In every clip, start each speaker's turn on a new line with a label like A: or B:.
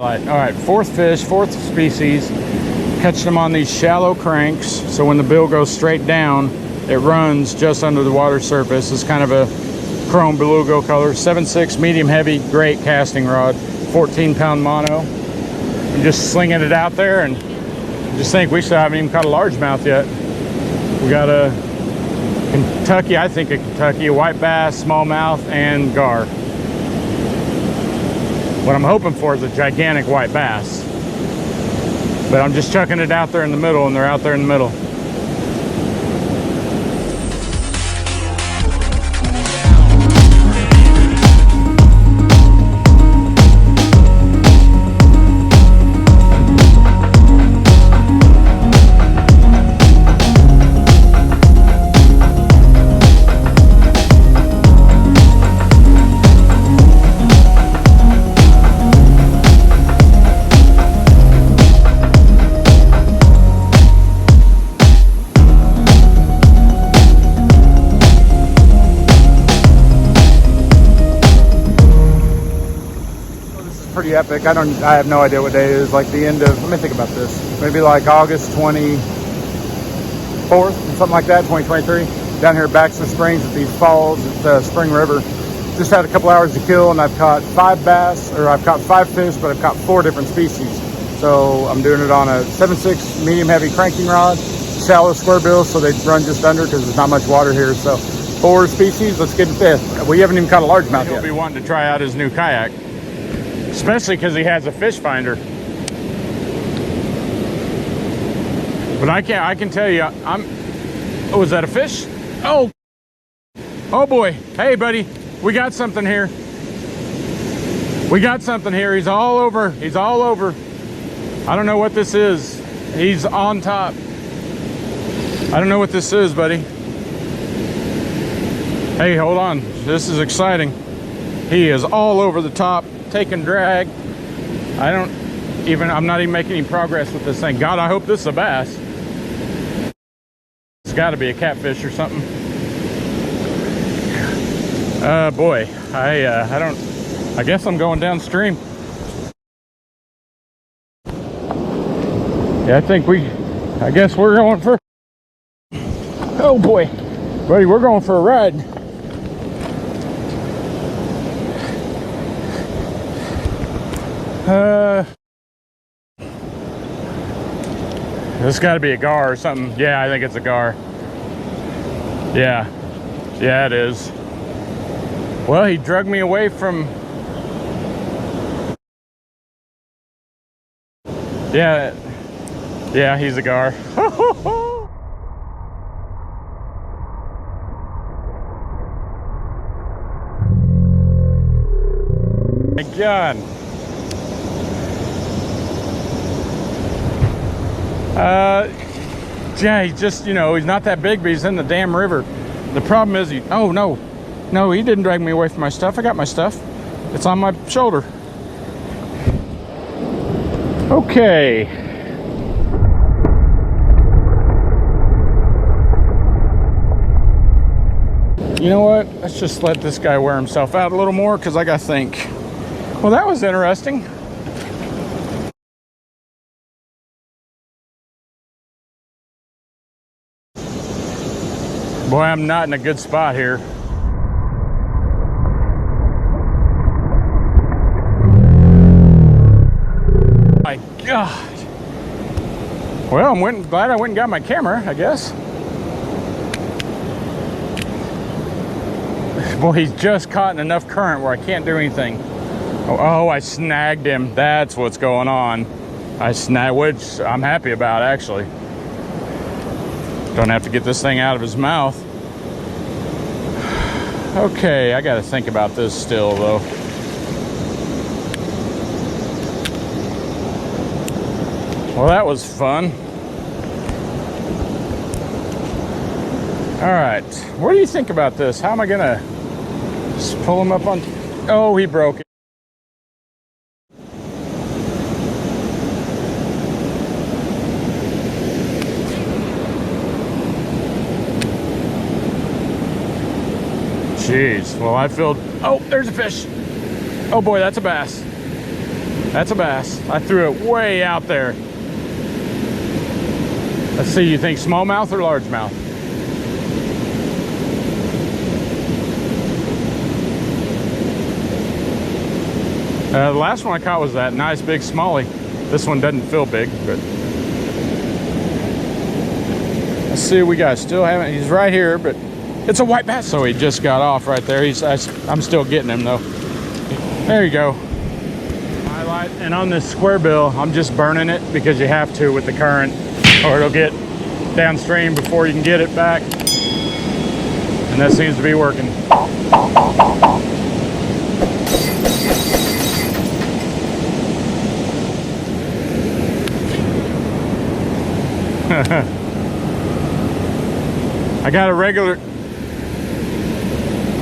A: All right, fourth fish, fourth species. Catch them on these shallow cranks, so when the bill goes straight down, it runs just under the water surface. It's kind of a chrome beluga color. 7.6 medium heavy, great casting rod, 14-pound mono. I'm just slinging it out there, and just think we still haven't even caught a largemouth yet. We got a Kentucky, I think a Kentucky, a white bass, smallmouth, and gar. What I'm hoping for is a gigantic white bass. But I'm just chucking it out there in the middle, and they're out there in the middle. Pretty epic. I have no idea what day it is. Like the end of, let me think about this. Maybe like August 24th, something like that, 2023. Down here at Baxter Springs at these falls at the Spring River. Just had a couple hours to kill, and I've caught 5 bass, or I've caught 5 fish, but I've caught 4 different species. So I'm doing it on a 7.6 medium heavy cranking rod, shallow squarebill, so they run just under because there's not much water here. So 4 species. Let's get to 5th. We haven't even caught a largemouth yet. He'll be wanting to try out his new kayak. Especially because he has a fish finder. But I can tell you, oh, is that a fish? Oh boy. Hey buddy, we got something here. We got something here. He's all over. I don't know what this is. He's on top. I don't know what this is, buddy. Hey, hold on. This is exciting. He is all over the top. Taking drag. I'm not even making any progress with this thing. God, I hope this is a bass. It's got to be a catfish or something. Boy, I guess I'm going downstream. Yeah, I guess we're going for, oh boy, buddy, we're going for a ride. This got to be a gar or something. Yeah, I think it's a gar. Yeah, it is. Well, he drugged me away from. Yeah, he's a gar. My God. Yeah, he's just, he's not that big, but he's in the damn river. The problem is oh no, he didn't drag me away from my stuff. I got my stuff. It's on my shoulder. Okay. You know what? Let's just let this guy wear himself out a little more, because I gotta think. Well, that was interesting. Boy, I'm not in a good spot here. My God. Well, I'm glad I went and got my camera, I guess. Boy, he's just caught in enough current where I can't do anything. Oh, I snagged him. That's what's going on. Which I'm happy about, actually. Don't have to get this thing out of his mouth. Okay, I gotta think about this still, though. Well, that was fun. All right, what do you think about this? How am I gonna just pull him up on? Oh, he broke it. Jeez, well, I filled, oh, there's a fish. Oh boy, that's a bass. That's a bass. I threw it way out there. Let's see, you think smallmouth or largemouth? The last one I caught was that nice big Smallie. This one doesn't feel big, but let's see what we got. Still haven't, he's right here, but it's a white bass. So he just got off right there. I'm still getting him though. There you go. Highlight, and on this square bill, I'm just burning it because you have to with the current, or it'll get downstream before you can get it back. And that seems to be working. I got a regular.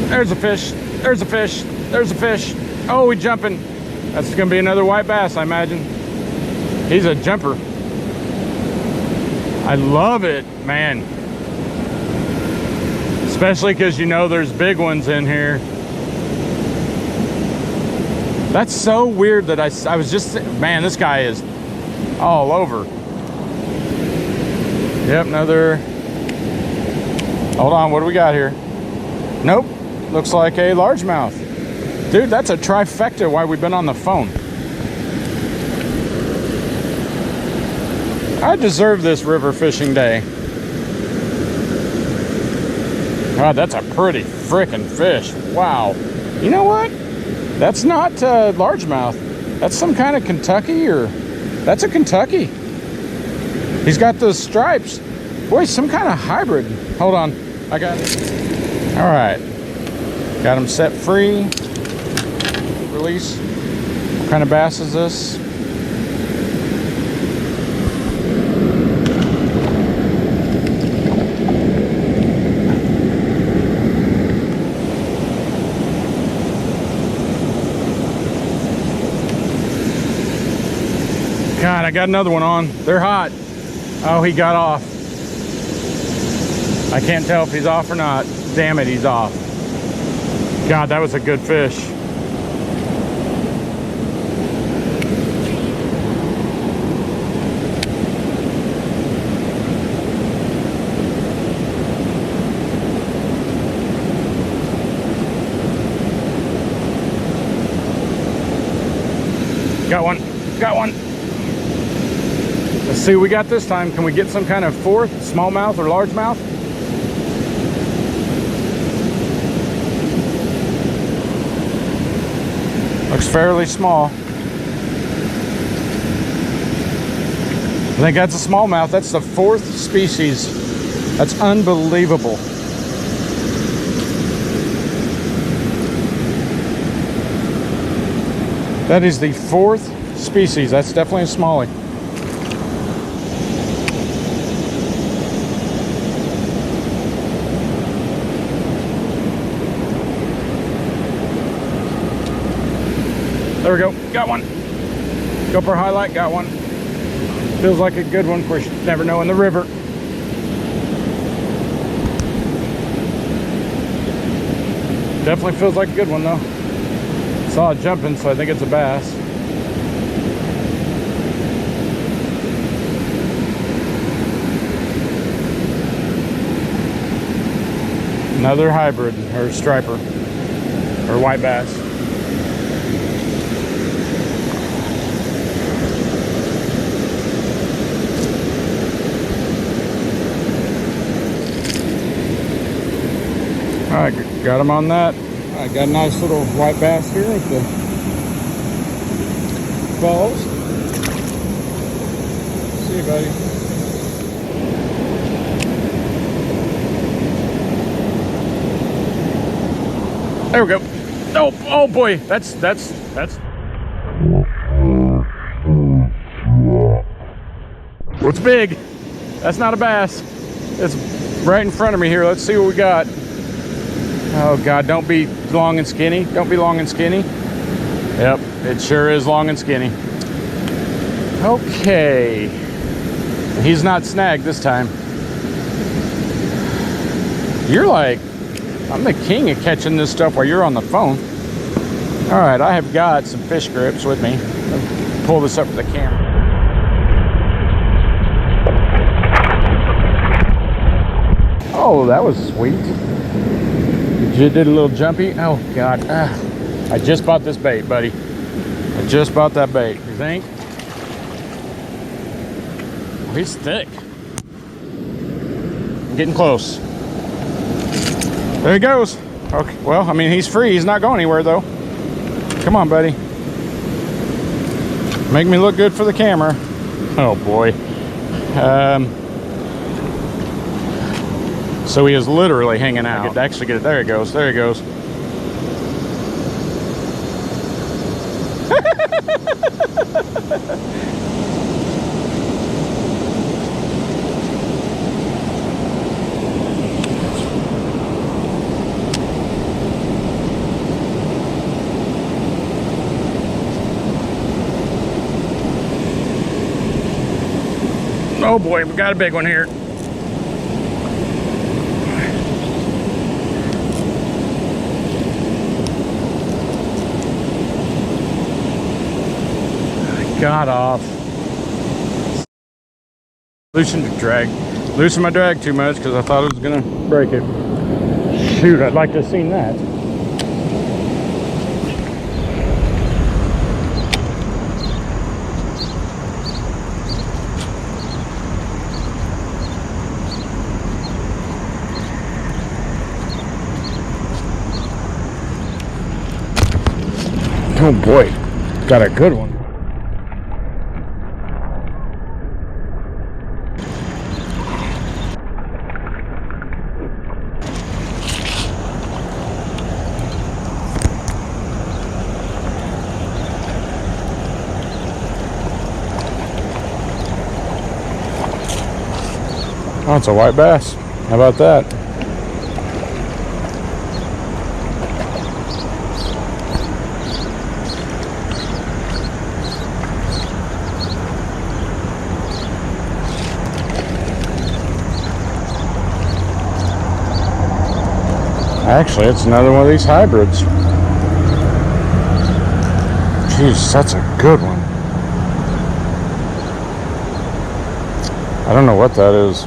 A: There's a fish. There's a fish. There's a fish. Oh, he's jumping. That's gonna be another white bass, I imagine. He's a jumper. I love it, man. Especially because you know there's big ones in here. That's so weird that I was just, man, this guy is all over. Yep, another. Hold on, what do we got here? Nope, looks like a largemouth. Dude, that's a trifecta while we've been on the phone. I deserve this river fishing day. God, that's a pretty freaking fish. Wow. You know what? That's not largemouth. That's some kind of Kentucky, or that's a Kentucky. He's got those stripes. Boy, some kind of hybrid. Hold on, I got it. All right, got him set free. Release. What kind of bass is this? God, I got another one on. They're hot. Oh, he got off. I can't tell if he's off or not. Damn it, he's off. God, that was a good fish. Got one. Got one. Let's see what we got this time. Can we get some kind of fourth, smallmouth or largemouth? Looks fairly small. I think that's a smallmouth. That's the fourth species. That's unbelievable. That is the fourth species. That's definitely a Smallie. There we go, got one. Gopher highlight, got one. Feels like a good one, of course you never know in the river. Definitely feels like a good one though. Saw it jumping, so I think it's a bass. Another hybrid, or striper, or white bass. All right, got him on that. I got a nice little white bass here at the balls. See you, buddy. There we go. Oh boy, that's. What's big? That's not a bass. It's right in front of me here. Let's see what we got. Oh God, don't be long and skinny. Don't be long and skinny. Yep, it sure is long and skinny. Okay. He's not snagged this time. You're like, I'm the king of catching this stuff while you're on the phone. All right, I have got some fish grips with me. pull this up for the camera. Oh, that was sweet. You did a little jumpy. Oh God, I just bought this bait, buddy. I just bought that bait. You think? Oh, he's thick. I'm getting close. There he goes. Okay, well, I mean, he's free. He's not going anywhere though. Come on, buddy. Make me look good for the camera. Oh boy. So he is literally hanging out. I could actually get it. There he goes. There he goes. Oh boy, we got a big one here. Got off. Loosened the drag. Loosened my drag too much because I thought it was gonna break it. Shoot, I'd like to have seen that. Oh boy, got a good one. Oh, it's a white bass. How about that? Actually, it's another one of these hybrids. Jeez, that's a good one. I don't know what that is.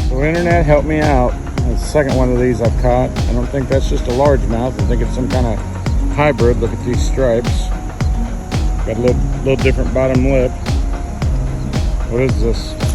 A: So internet, help me out. The second one of these I've caught. I don't think that's just a largemouth. I think it's some kind of hybrid. Look at these stripes. Got a little different bottom lip. What is this?